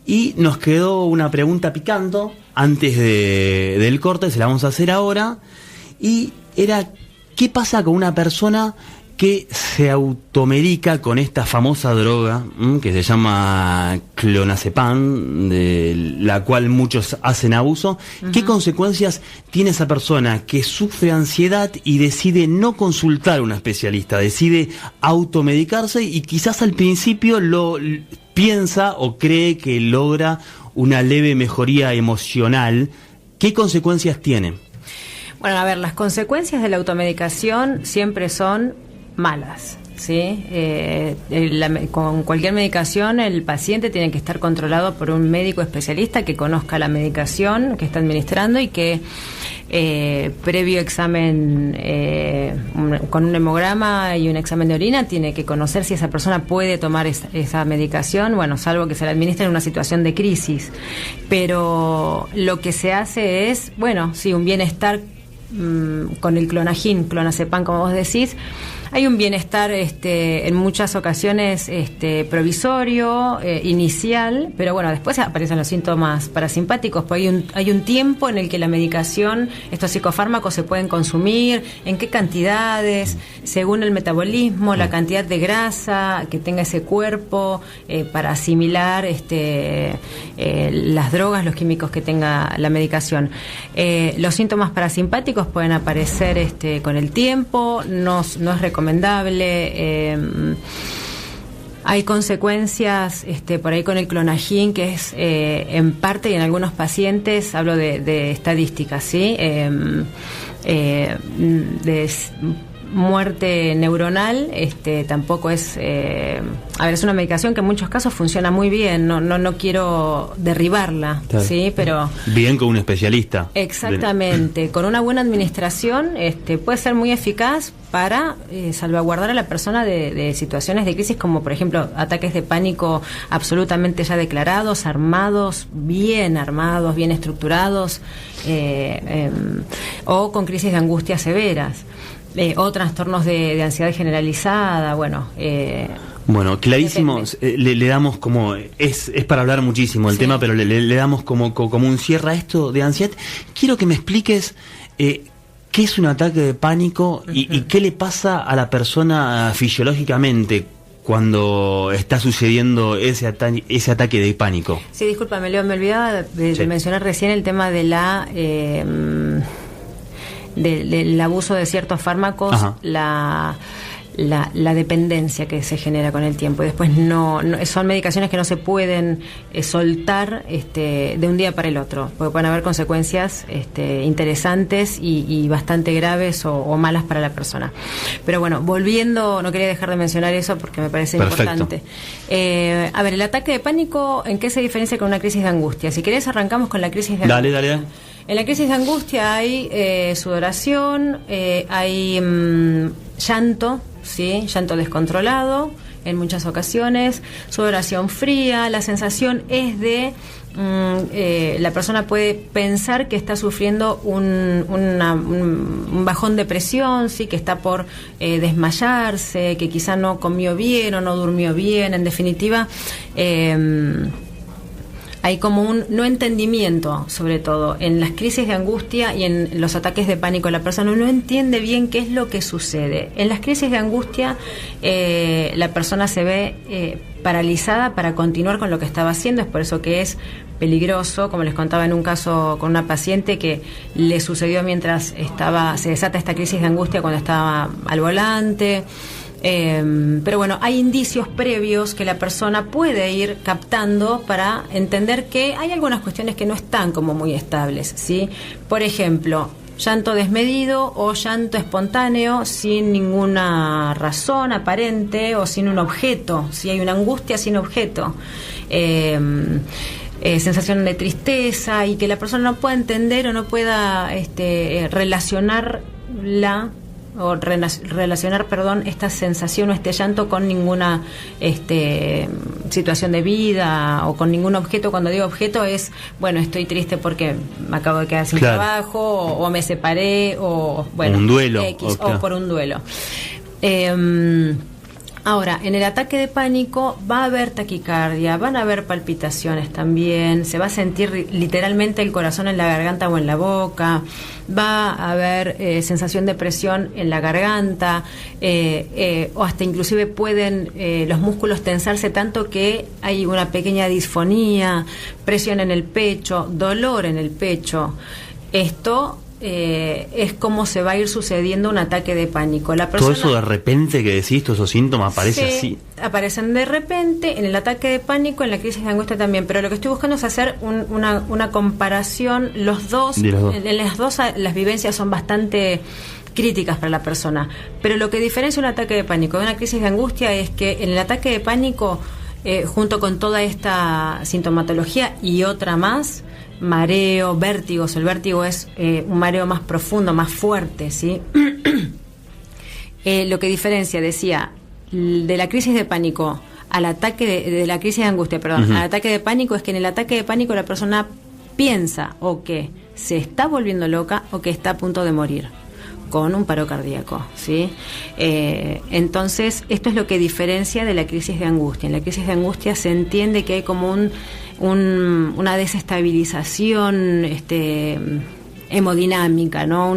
Y nos quedó una pregunta picando antes del corte, se la vamos a hacer ahora, y era, ¿qué pasa con una persona que se automedica con esta famosa droga que se llama clonazepam, de la cual muchos hacen abuso? Uh-huh. ¿Qué consecuencias tiene esa persona que sufre ansiedad y decide no consultar a un especialista, decide automedicarse y quizás al principio lo piensa o cree que logra una leve mejoría emocional? ¿Qué consecuencias tiene? Bueno, a ver, las consecuencias de la automedicación siempre son malas, ¿sí? Con cualquier medicación el paciente tiene que estar controlado por un médico especialista que conozca la medicación que está administrando y que previo examen con un hemograma y un examen de orina tiene que conocer si esa persona puede tomar esa medicación, bueno, salvo que se la administre en una situación de crisis. Pero lo que se hace es, bueno, sí, un bienestar con el clonazepam, como vos decís. Hay un bienestar en muchas ocasiones provisorio, inicial, pero bueno, después aparecen los síntomas parasimpáticos, porque hay un tiempo en el que la medicación, estos psicofármacos se pueden consumir, en qué cantidades, según el metabolismo, la cantidad de grasa que tenga ese cuerpo para asimilar las drogas, los químicos que tenga la medicación. Los síntomas parasimpáticos pueden aparecer con el tiempo, no es recomendable. Hay consecuencias por ahí con el clonazepam, que es en parte y en algunos pacientes, hablo de estadísticas, ¿sí? De muerte neuronal, tampoco es es una medicación que en muchos casos funciona muy bien, no quiero derribarla, claro, ¿sí? Pero bien con un especialista. Exactamente, bien. Con una buena administración puede ser muy eficaz para salvaguardar a la persona de situaciones de crisis, como por ejemplo ataques de pánico absolutamente ya declarados, armados, bien estructurados, o con crisis de angustia severas. O trastornos de ansiedad generalizada, bueno, clarísimo, le damos como, es para hablar muchísimo el tema, pero le damos como un cierre a esto de ansiedad. Quiero que me expliques qué es un ataque de pánico y qué le pasa a la persona fisiológicamente cuando está sucediendo ese ataque de pánico. Sí, discúlpame, Leo, me olvidaba de mencionar recién el tema de del abuso de ciertos fármacos, la dependencia que se genera con el tiempo. Y después no son medicaciones que no se pueden soltar de un día para el otro, porque pueden haber consecuencias interesantes y bastante graves o malas para la persona. Pero bueno, volviendo, no quería dejar de mencionar eso porque me parece importante. A ver, el ataque de pánico, ¿en qué se diferencia con una crisis de angustia? Si querés arrancamos con la crisis de angustia. Dale. En la crisis de angustia hay sudoración, hay llanto, ¿sí? Llanto descontrolado en muchas ocasiones, sudoración fría. La sensación es de la persona puede pensar que está sufriendo un bajón de presión, ¿sí? Que está por desmayarse, que quizá no comió bien o no durmió bien. En definitiva, hay como un no entendimiento, sobre todo en las crisis de angustia y en los ataques de pánico. La persona no entiende bien qué es lo que sucede. En las crisis de angustia la persona se ve paralizada para continuar con lo que estaba haciendo. Es por eso que es peligroso, como les contaba en un caso con una paciente que le sucedió mientras se desata esta crisis de angustia cuando estaba al volante. Pero bueno, hay indicios previos que la persona puede ir captando para entender que hay algunas cuestiones que no están como muy estables, ¿sí? Por ejemplo, llanto desmedido o llanto espontáneo sin ninguna razón aparente o sin un objeto, si hay una angustia sin objeto. Sensación de tristeza y que la persona no pueda entender o no pueda relacionar esta sensación o este llanto con ninguna situación de vida o con ningún objeto. Cuando digo objeto es, bueno, estoy triste porque me acabo de quedar sin trabajo o me separé o bueno, un duelo X, o por un duelo. Ahora, en el ataque de pánico va a haber taquicardia, van a haber palpitaciones también, se va a sentir literalmente el corazón en la garganta o en la boca, va a haber sensación de presión en la garganta, o hasta inclusive pueden los músculos tensarse tanto que hay una pequeña disfonía, presión en el pecho, dolor en el pecho. Esto es como se va a ir sucediendo un ataque de pánico. La persona, todo eso de repente que decís, todos esos síntomas aparecen así. Aparecen de repente en el ataque de pánico, en la crisis de angustia también. Pero lo que estoy buscando es hacer una comparación. Los dos. En las dos las vivencias son bastante críticas para la persona. Pero lo que diferencia un ataque de pánico de una crisis de angustia es que en el ataque de pánico, junto con toda esta sintomatología y otra más, mareo, vértigos. El vértigo es un mareo más profundo, más fuerte, ¿sí? Lo que diferencia, decía, de la crisis de pánico al ataque de la crisis de angustia, perdón, al ataque de pánico, es que en el ataque de pánico la persona piensa o que se está volviendo loca o que está a punto de morir con un paro cardíaco, ¿sí? Entonces, esto es lo que diferencia de la crisis de angustia. En la crisis de angustia se entiende que hay como una desestabilización hemodinámica, ¿no?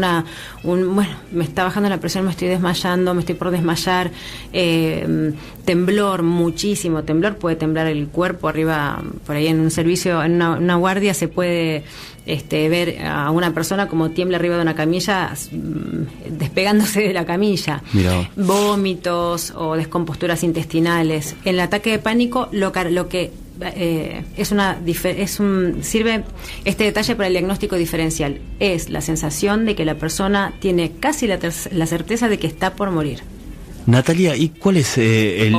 Bueno, me está bajando la presión, me estoy desmayando, me estoy por desmayar, temblor, muchísimo temblor, puede temblar el cuerpo arriba, por ahí en un servicio, en una guardia se puede ver a una persona como tiembla arriba de una camilla, despegándose de la camilla. Mirá. Vómitos o descomposturas intestinales. En el ataque de pánico, lo que sirve este detalle para el diagnóstico diferencial. Es la sensación de que la persona tiene casi la certeza de que está por morir. Natalia, ¿y cuál es el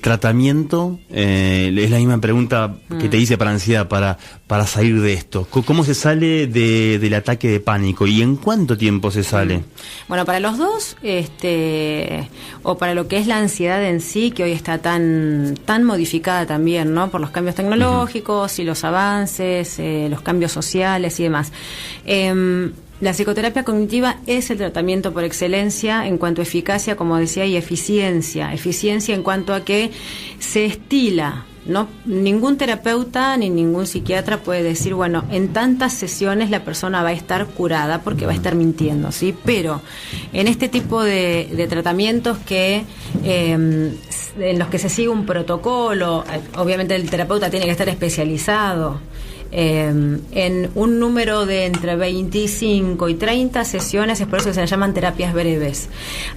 tratamiento? Es la misma pregunta que te hice para ansiedad, para salir de esto. ¿Cómo se sale del ataque de pánico y en cuánto tiempo se sale? Bueno, para los dos, o para lo que es la ansiedad en sí, que hoy está tan modificada también, ¿no? Por los cambios tecnológicos y los avances, los cambios sociales y demás. La psicoterapia cognitiva es el tratamiento por excelencia en cuanto a eficacia, como decía, y eficiencia. Eficiencia en cuanto a que se estila, ¿no? Ningún terapeuta ni ningún psiquiatra puede decir, bueno, en tantas sesiones la persona va a estar curada porque va a estar mintiendo, ¿sí? Pero en este tipo de tratamientos en los que se sigue un protocolo, obviamente el terapeuta tiene que estar especializado en un número de entre 25 y 30 sesiones, es por eso que se le llaman terapias breves.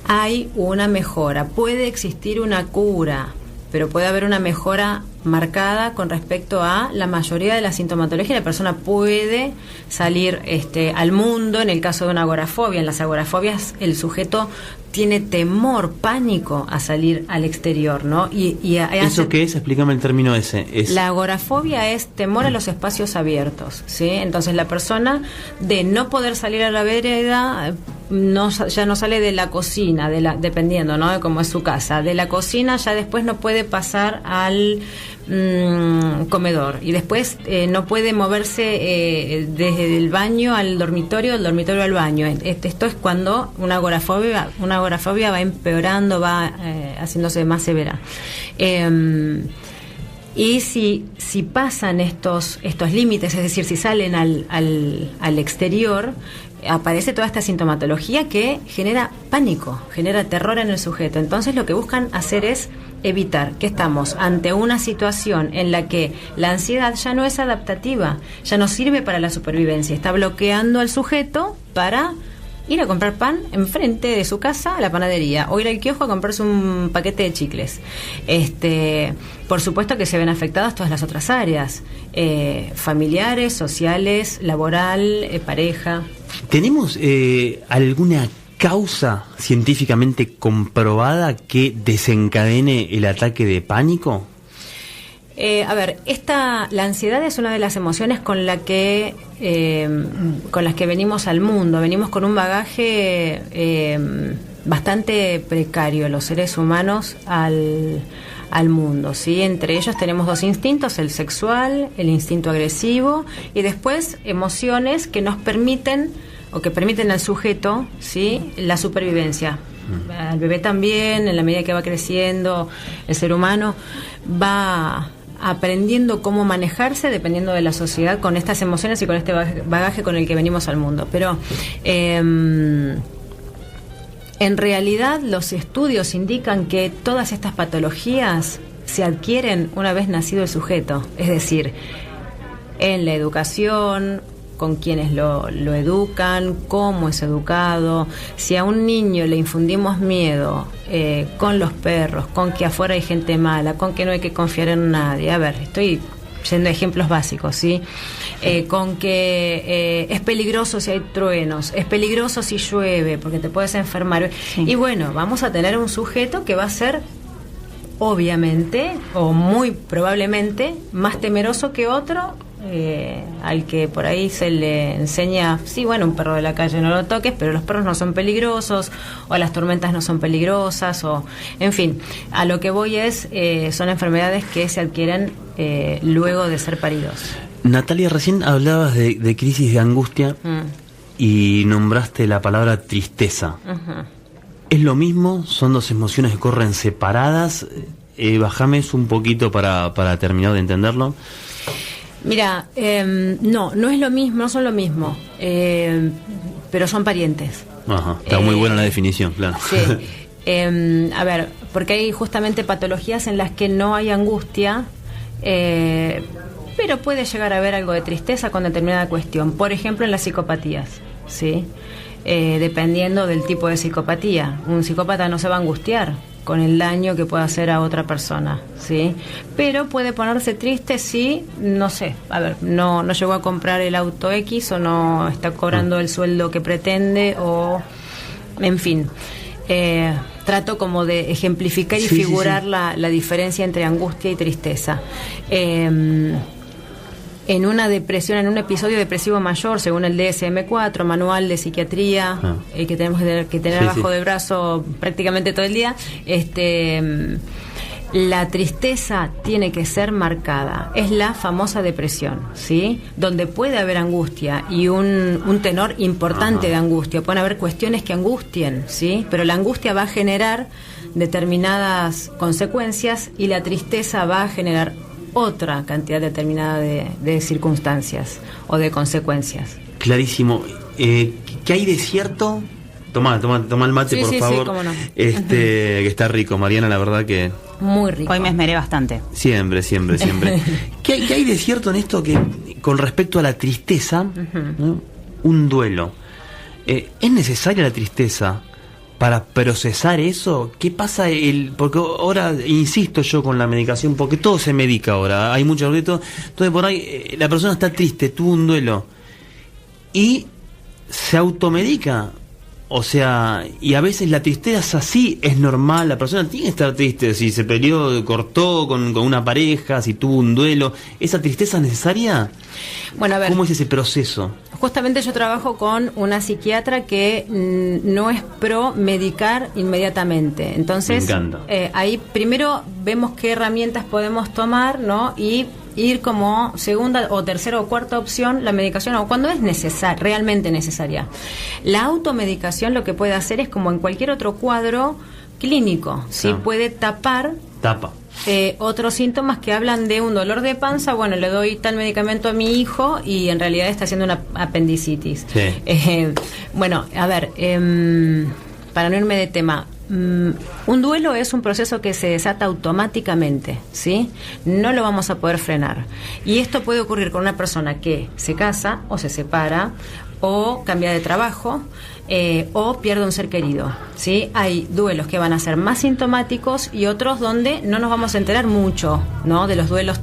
Hay una mejora, puede existir una cura, pero puede haber una mejora marcada con respecto a la mayoría de la sintomatología. La persona puede salir al mundo. En el caso de una agorafobia, en las agorafobias el sujeto tiene temor, pánico a salir al exterior, ¿no? ¿Eso qué es? Explícame el término ese. La agorafobia es temor a los espacios abiertos, ¿sí? Entonces la persona, de no poder salir a la vereda, ya no sale de la cocina, dependiendo, ¿no?, de cómo es su casa. De la cocina ya después no puede pasar al comedor, y después no puede moverse desde el baño al dormitorio, del dormitorio al baño. Esto es cuando una agorafobia va empeorando, va haciéndose más severa. Y si pasan estos límites, es decir, si salen al exterior, aparece toda esta sintomatología que genera pánico, genera terror en el sujeto. Entonces lo que buscan hacer es evitar que estamos ante una situación en la que la ansiedad ya no es adaptativa, ya no sirve para la supervivencia, está bloqueando al sujeto para ir a comprar pan enfrente de su casa a la panadería, o ir al kiosco a comprarse un paquete de chicles. Por supuesto que se ven afectadas todas las otras áreas, familiares, sociales, laboral, pareja. ¿Tenemos alguna causa científicamente comprobada que desencadene el ataque de pánico? La ansiedad es una de las emociones con las que venimos al mundo. Venimos con un bagaje bastante precario los seres humanos al mundo, ¿sí? Entre ellos tenemos dos instintos, el sexual, el instinto agresivo, y después emociones que nos permiten, o que permiten al sujeto, ¿sí?, la supervivencia. al bebé también, en la medida que va creciendo el ser humano, va aprendiendo cómo manejarse dependiendo de la sociedad con estas emociones y con este bagaje con el que venimos al mundo. Pero en realidad los estudios indican que todas estas patologías se adquieren una vez nacido el sujeto, es decir, en la educación, con quienes lo educan, cómo es educado. Si a un niño le infundimos miedo con los perros, con que afuera hay gente mala, con que no hay que confiar en nadie, a ver, estoy yendo a ejemplos básicos, ¿sí? Con que es peligroso si hay truenos, es peligroso si llueve, porque te puedes enfermar. Sí. Y bueno, vamos a tener un sujeto que va a ser, obviamente, o muy probablemente, más temeroso que otro, al que por ahí se le enseña, sí, bueno, un perro de la calle no lo toques, pero los perros no son peligrosos, o las tormentas no son peligrosas, o en fin, a lo que voy es, son enfermedades que se adquieren luego de ser paridos. Natalia, recién hablabas de crisis de angustia y nombraste la palabra tristeza. ¿Es lo mismo? ¿Son dos emociones que corren separadas? Bájame eso un poquito para terminar de entenderlo. Mira, no es lo mismo, no son lo mismo, pero son parientes. Ajá, está muy buena la definición, claro. Sí. A ver, porque hay justamente patologías en las que no hay angustia, pero puede llegar a haber algo de tristeza con determinada cuestión. Por ejemplo, en las psicopatías, ¿sí? Dependiendo del tipo de psicopatía. Un psicópata no se va a angustiar con el daño que pueda hacer a otra persona, ¿sí? Pero puede ponerse triste si, no sé, a ver, no llegó a comprar el auto X, o no está cobrando el sueldo que pretende, o en fin. Trato como de ejemplificar y figurar la diferencia entre angustia y tristeza. En una depresión, en un episodio depresivo mayor, según el DSM-4, manual de psiquiatría, que tenemos que tener bajo de brazo prácticamente todo el día, la tristeza tiene que ser marcada. Es la famosa depresión, ¿sí? Donde puede haber angustia y un tenor importante de angustia. Pueden haber cuestiones que angustien, ¿sí? Pero la angustia va a generar determinadas consecuencias y la tristeza va a generar otra cantidad determinada de circunstancias o de consecuencias. Clarísimo. ¿Qué hay de cierto? Toma el mate, por favor. Sí, cómo no. Que está rico, Mariana, la verdad que... Muy rico. Hoy me esmeré bastante. Siempre. ¿Qué hay de cierto en esto que, con respecto a la tristeza, ¿no? Un duelo? ¿Es necesaria la tristeza para procesar eso? ¿Qué pasa? Porque ahora insisto yo con la medicación, porque todo se medica ahora, hay mucho reto. Entonces por ahí la persona está triste, tuvo un duelo y se automedica. O sea, y a veces la tristeza así es normal, la persona tiene que estar triste, si se peleó, cortó con una pareja, si tuvo un duelo. ¿Esa tristeza es necesaria? Bueno, a ver, ¿cómo es ese proceso? Justamente yo trabajo con una psiquiatra que no es pro medicar inmediatamente. Entonces, me encanta. Ahí primero vemos qué herramientas podemos tomar, ¿no? Y ir como segunda o tercera o cuarta opción la medicación, o cuando es necesaria, realmente necesaria. La automedicación lo que puede hacer es como en cualquier otro cuadro clínico, ¿sí? Puede tapa otros síntomas que hablan de un dolor de panza. Bueno, le doy tal medicamento a mi hijo y en realidad está haciendo una apendicitis. Bueno, a ver, para no irme de tema, un duelo es un proceso que se desata automáticamente, ¿sí? No lo vamos a poder frenar. Y esto puede ocurrir con una persona que se casa o se separa o cambia de trabajo, o pierde un ser querido, ¿sí? Hay duelos que van a ser más sintomáticos y otros donde no nos vamos a enterar mucho, ¿no? De los duelos,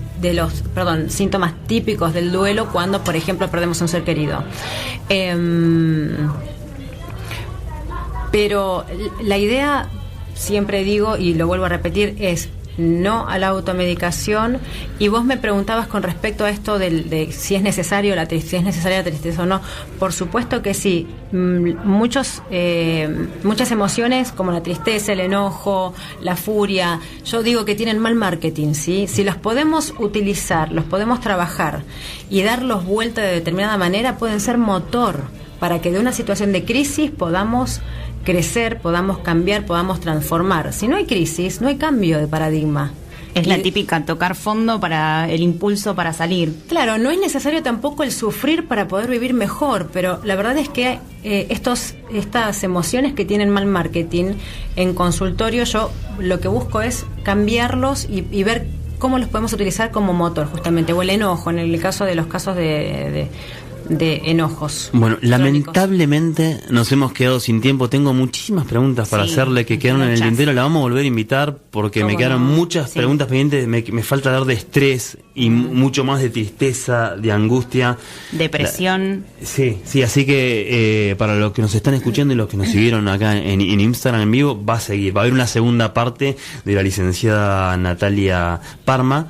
síntomas típicos del duelo cuando, por ejemplo, perdemos un ser querido. Pero la idea, siempre digo y lo vuelvo a repetir, es no a la automedicación. Y vos me preguntabas con respecto a esto de si es necesaria la tristeza o no. Por supuesto que sí. Muchas emociones como la tristeza, el enojo, la furia, yo digo que tienen mal marketing, ¿sí? Si los podemos utilizar, los podemos trabajar y darlos vuelta de determinada manera, pueden ser motor para que de una situación de crisis podamos crecer, podamos cambiar, podamos transformar. Si no hay crisis, no hay cambio de paradigma. Es la típica, tocar fondo para el impulso para salir. Claro, no es necesario tampoco el sufrir para poder vivir mejor, pero la verdad es que estas emociones que tienen mal marketing en consultorio, yo lo que busco es cambiarlos y ver cómo los podemos utilizar como motor, justamente, o el enojo, en el caso de los casos de enojos. Bueno, crónicos. lamentablemente nos hemos quedado sin tiempo. Tengo muchísimas preguntas para hacerle que quedaron en el tintero. La vamos a volver a invitar porque me quedaron muchas preguntas pendientes. Me falta hablar de estrés y mucho más de tristeza, de angustia. Depresión. Sí, así que para los que nos están escuchando y los que nos siguieron acá en Instagram en vivo, va a seguir. Va a haber una segunda parte de la licenciada Natalia Parma.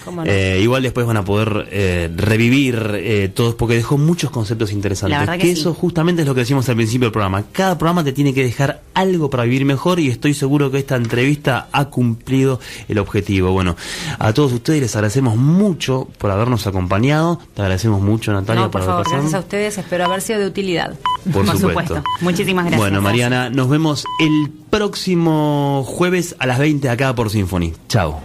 No? Igual después van a poder revivir todos, porque dejó muchos conceptos interesantes. La verdad que eso justamente es lo que decimos al principio del programa. Cada programa te tiene que dejar algo para vivir mejor, y estoy seguro que esta entrevista ha cumplido el objetivo. Bueno, a todos ustedes les agradecemos mucho por habernos acompañado. Te agradecemos mucho, Natalia, por favor, gracias a ustedes. Espero haber sido de utilidad. Por supuesto. Muchísimas gracias. Bueno, Mariana, nos vemos el próximo jueves a las 20 acá por Symphony. Chao.